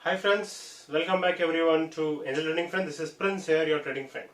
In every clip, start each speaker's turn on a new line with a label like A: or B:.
A: Hi friends, welcome back everyone to Angel Trading Friend. This is Prince here, your trading friend.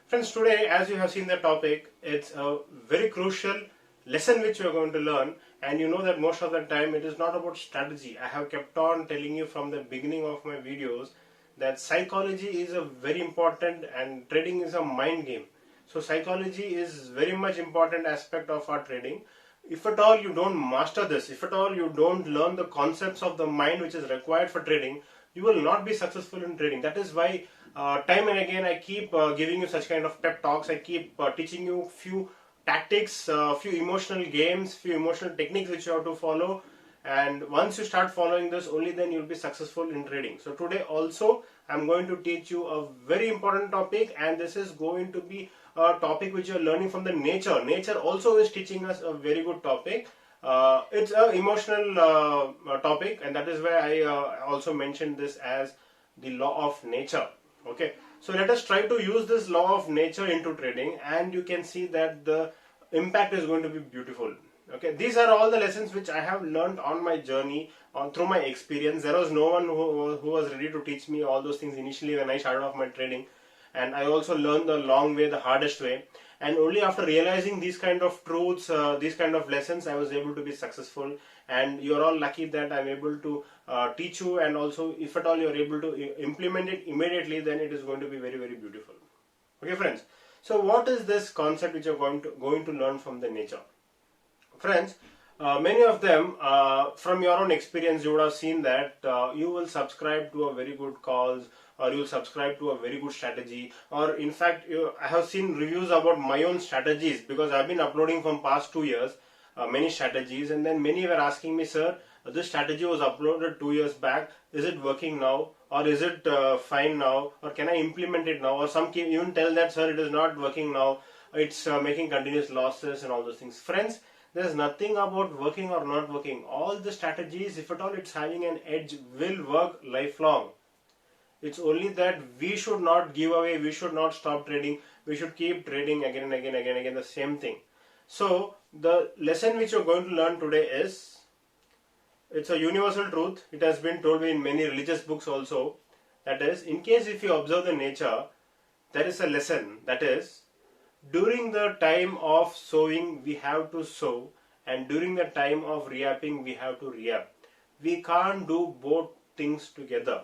A: Friends, today as you have seen the topic, it's a very crucial lesson which you are going to learn, and you know that most of the time it is not about strategy. I have kept on telling you from the beginning of my videos that psychology is a very important and trading is a mind game. So psychology is very much important aspect of our trading. If at all you don't master this, if at all you don't learn the concepts of the mind which is required for trading, you will not be successful in trading. That is why time and again I keep giving you such kind of pep talks. I keep teaching you few tactics, few emotional games, few emotional techniques which you have to follow, and once you start following this, only then you'll be successful in trading. So today also I'm going to teach you a very important topic, and this is going to be a topic which you're learning from the nature also is teaching us a very good topic. It's an emotional topic, and that is why I also mentioned this as the law of nature. Okay, so let us try to use this law of nature into trading, and you can see that the impact is going to be beautiful. Okay, these are all the lessons which I have learned on my journey, on through my experience. There was no one who was ready to teach me all those things initially when I started off my trading, and I also learned the long way, the hardest way. And only after realizing these kind of truths, these kind of lessons, I was able to be successful. And you're all lucky that I'm able to teach you, and also if at all you're able to implement it immediately, then it is going to be very, very beautiful. Okay, friends. So what is this concept which you're going to learn from the nature? Friends, many of them, from your own experience, you would have seen that you will subscribe to a very good cause, or you will subscribe to a very good strategy, or in fact, I have seen reviews about my own strategies, because I've been uploading from past 2 years many strategies, and then many were asking me, sir, this strategy was uploaded 2 years back, is it working now, or is it fine now, or can I implement it now, or some even tell that, sir, it is not working now, it's making continuous losses and all those things. Friends, there's nothing about working or not working. All the strategies, if at all it's having an edge, will work lifelong. It's only that we should not give away, we should not stop trading, we should keep trading again and again, again and again, the same thing. So the lesson which you're going to learn today is, it's a universal truth. It has been told in many religious books also. That is, in case if you observe the nature, there is a lesson. That is, during the time of sowing we have to sow, and during the time of reaping we have to reap. We can't do both things together.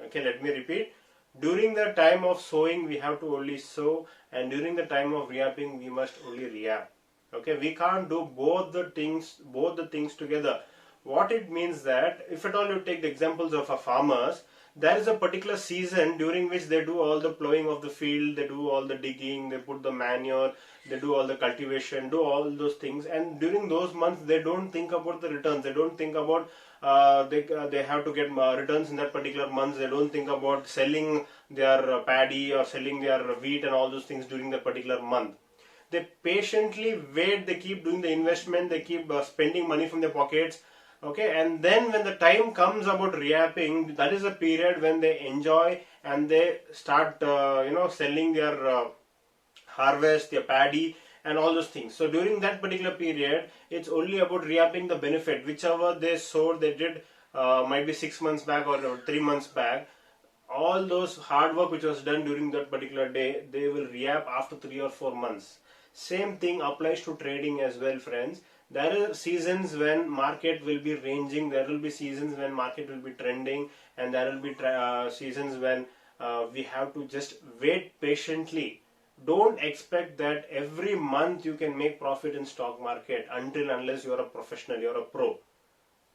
A: Okay, let me repeat. During the time of sowing we have to only sow, and during the time of reaping we must only reap. Okay, we can't do both the things together. What it means that, if at all you take the examples of a farmers, there is a particular season during which they do all the plowing of the field, they do all the digging, they put the manure, they do all the cultivation, do all those things, and during those months they don't think about the returns, they don't think about they have to get returns in that particular month, they don't think about selling their paddy or selling their wheat and all those things during that particular month. They patiently wait, they keep doing the investment, they keep spending money from their pockets. Okay, and then when the time comes about reaping, that is a period when they enjoy and they start selling their harvest, their paddy and all those things. So during that particular period, it's only about reaping the benefit, whichever they sowed, they did might be 6 months back or 3 months back. All those hard work which was done during that particular day, they will reap after 3 or 4 months. Same thing applies to trading as well, friends. There are seasons when market will be ranging, there will be seasons when market will be trending, and there will be seasons when we have to just wait patiently. Don't expect that every month you can make profit in stock market unless you are a professional, you are a pro.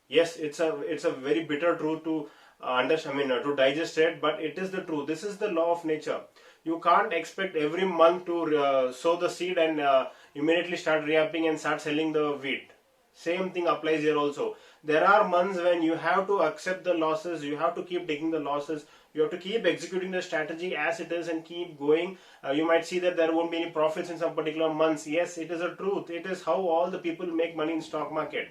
A: Yes, it's a very bitter truth to understand, to digest it, but it is the truth. This is the law of nature. You can't expect every month to sow the seed and immediately start reaping and start selling the wheat. Same thing applies here also. There are months when you have to accept the losses, you have to keep taking the losses, you have to keep executing the strategy as it is and keep going. You might see that there won't be any profits in some particular months. Yes, it is a truth. It is how all the people make money in stock market.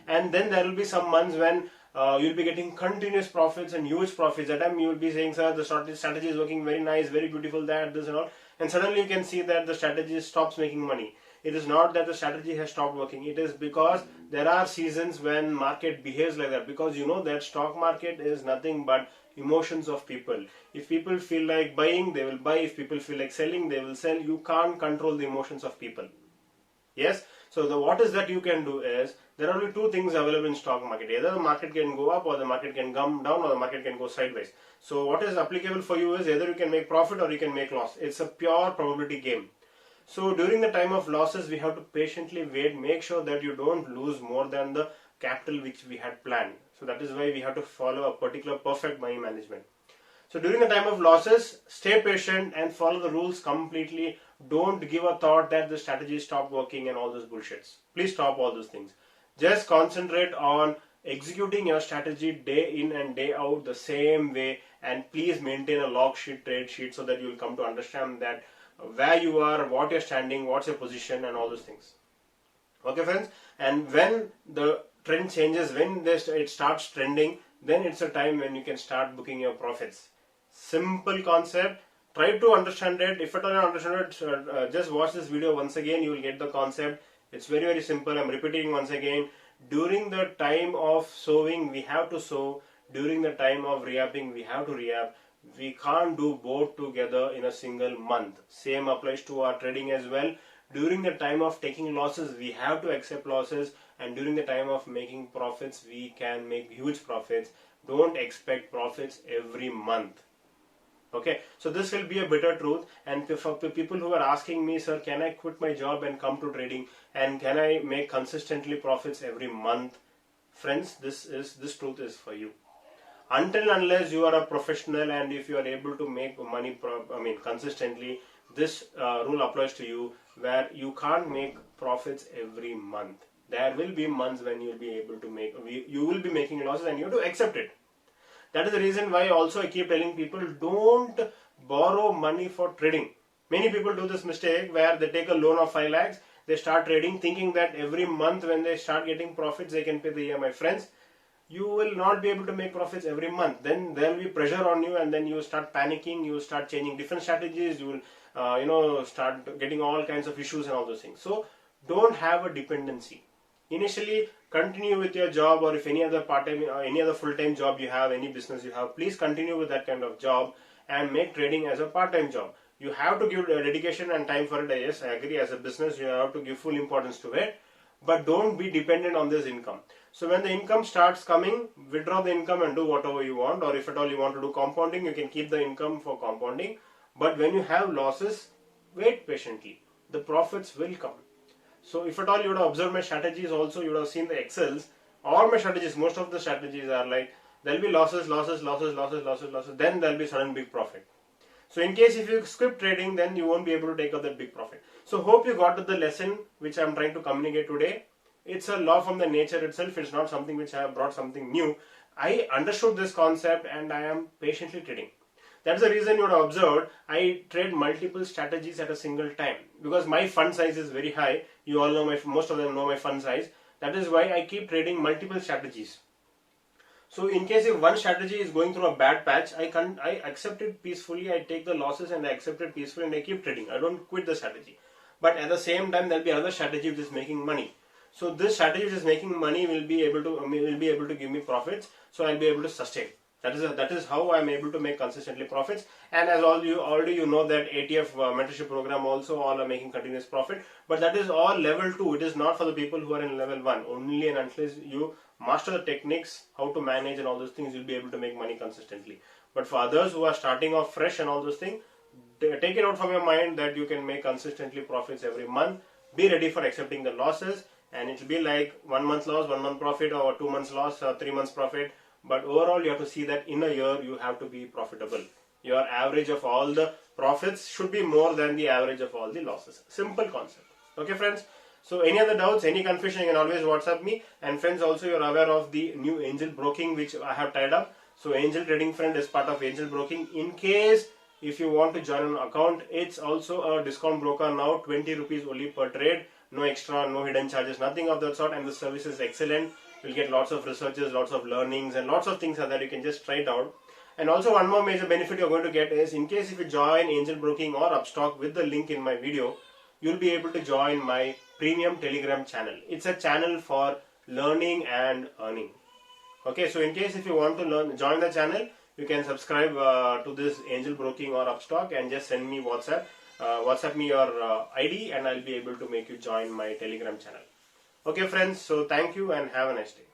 A: And then there will be some months when you'll be getting continuous profits and huge profits. That time you will be saying, sir, the strategy is working very nice, very beautiful, that, this and all. And suddenly you can see that the strategy stops making money. It is not that the strategy has stopped working. It is because there are seasons when market behaves like that, because you know that stock market is nothing but emotions of people. If people feel like buying, they will buy. If people feel like selling, they will sell. You can't control the emotions of people. Yes. So what is that you can do is, there are only two things available in stock market. Either the market can go up, or the market can come down, or the market can go sideways. So what is applicable for you is either you can make profit or you can make loss. It's a pure probability game. So during the time of losses, we have to patiently wait, make sure that you don't lose more than the capital which we had planned. So that is why we have to follow a particular perfect money management. So during the time of losses, stay patient and follow the rules completely. Don't give a thought that the strategy stopped working and all those bullshits. Please stop all those things. Just concentrate on executing your strategy day in and day out the same way, and please maintain a log sheet, trade sheet, so that you will come to understand that where you are, what you're standing, what's your position, and all those things. Okay, friends? And when the trend changes, when it starts trending, then it's a time when you can start booking your profits. Simple concept. Try to understand it. If at all you understand it, just watch this video once again. You will get the concept. It's very, very simple. I'm repeating once again. During the time of sowing, we have to sow. During the time of reaping, we have to reap. We can't do both together in a single month. Same applies to our trading as well. During the time of taking losses, we have to accept losses, and during the time of making profits, we can make huge profits. Don't expect profits every month. Okay, so this will be a bitter truth. And for people who are asking me, sir, can I quit my job and come to trading, and can I make consistently profits every month? Friends, this truth is for you. Until unless you are a professional, and if you are able to make money consistently, this rule applies to you, where you can't make profits every month. There will be months when you will be able to make, you will be making losses, and you have to accept it. That is the reason why also I keep telling people, don't borrow money for trading. Many people do this mistake where they take a loan of 5 lakhs, they start trading thinking that every month when they start getting profits, they can pay the EMI. Friends, you will not be able to make profits every month. Then there will be pressure on you, and then you start panicking, you start changing different strategies, you will start getting all kinds of issues and all those things. So don't have a dependency. Initially, continue with your job, or if any other part-time, any other full-time job you have, any business you have, please continue with that kind of job and make trading as a part-time job. You have to give dedication and time for it. Yes, I agree. As a business, you have to give full importance to it, but don't be dependent on this income. So when the income starts coming, withdraw the income and do whatever you want, or if at all you want to do compounding, you can keep the income for compounding. But when you have losses, wait patiently. The profits will come. So if at all you would have observed my strategies also, you would have seen the Excels. All my strategies, most of the strategies are like, there will be losses, then there will be sudden big profit. So in case if you skip trading, then you won't be able to take up that big profit. So hope you got the lesson which I am trying to communicate today. It's a law from the nature itself. It's not something which I have brought something new. I understood this concept and I am patiently trading. That's the reason you would have observed I trade multiple strategies at a single time, because my fund size is very high. You all know most of them know my fund size. That is why I keep trading multiple strategies. So in case if one strategy is going through a bad patch, I accept it peacefully. I take the losses and I accept it peacefully, and I keep trading. I don't quit the strategy. But at the same time, there will be another strategy which is making money. So this strategy which is making money will be able to give me profits. So I'll be able to sustain. That is how I'm able to make consistently profits. And as already you know that ATF mentorship program also all are making continuous profit. But that is all level 2. It is not for the people who are in level 1. Only and unless you master the techniques, how to manage and all those things, you'll be able to make money consistently. But for others who are starting off fresh and all those things, take it out from your mind that you can make consistently profits every month. Be ready for accepting the losses, and it will be like 1 month loss, 1 month profit, or 2 months loss, or 3 months profit. But overall, you have to see that in a year you have to be profitable. Your average of all the profits should be more than the average of all the losses. Simple concept. Okay, friends? So any other doubts, any confusion, you can always WhatsApp me. And friends, also you're aware of the new Angel Broking which I have tied up. So Angel Trading Friend is part of Angel Broking. In case if you want to join an account, it's also a discount broker now, 20 rupees only per trade. No extra, no hidden charges, nothing of that sort, and the service is excellent. You'll get lots of researches, lots of learnings, and lots of things that you can just try it out. And also one more major benefit you're going to get is, in case if you join Angel Broking or Upstock with the link in my video, you'll be able to join my premium Telegram channel. It's a channel for learning and earning. Okay, so in case if you want to join the channel, you can subscribe to this Angel Broking or Upstock and just send me WhatsApp me your ID, and I'll be able to make you join my Telegram channel. Okay friends, so thank you and have a nice day.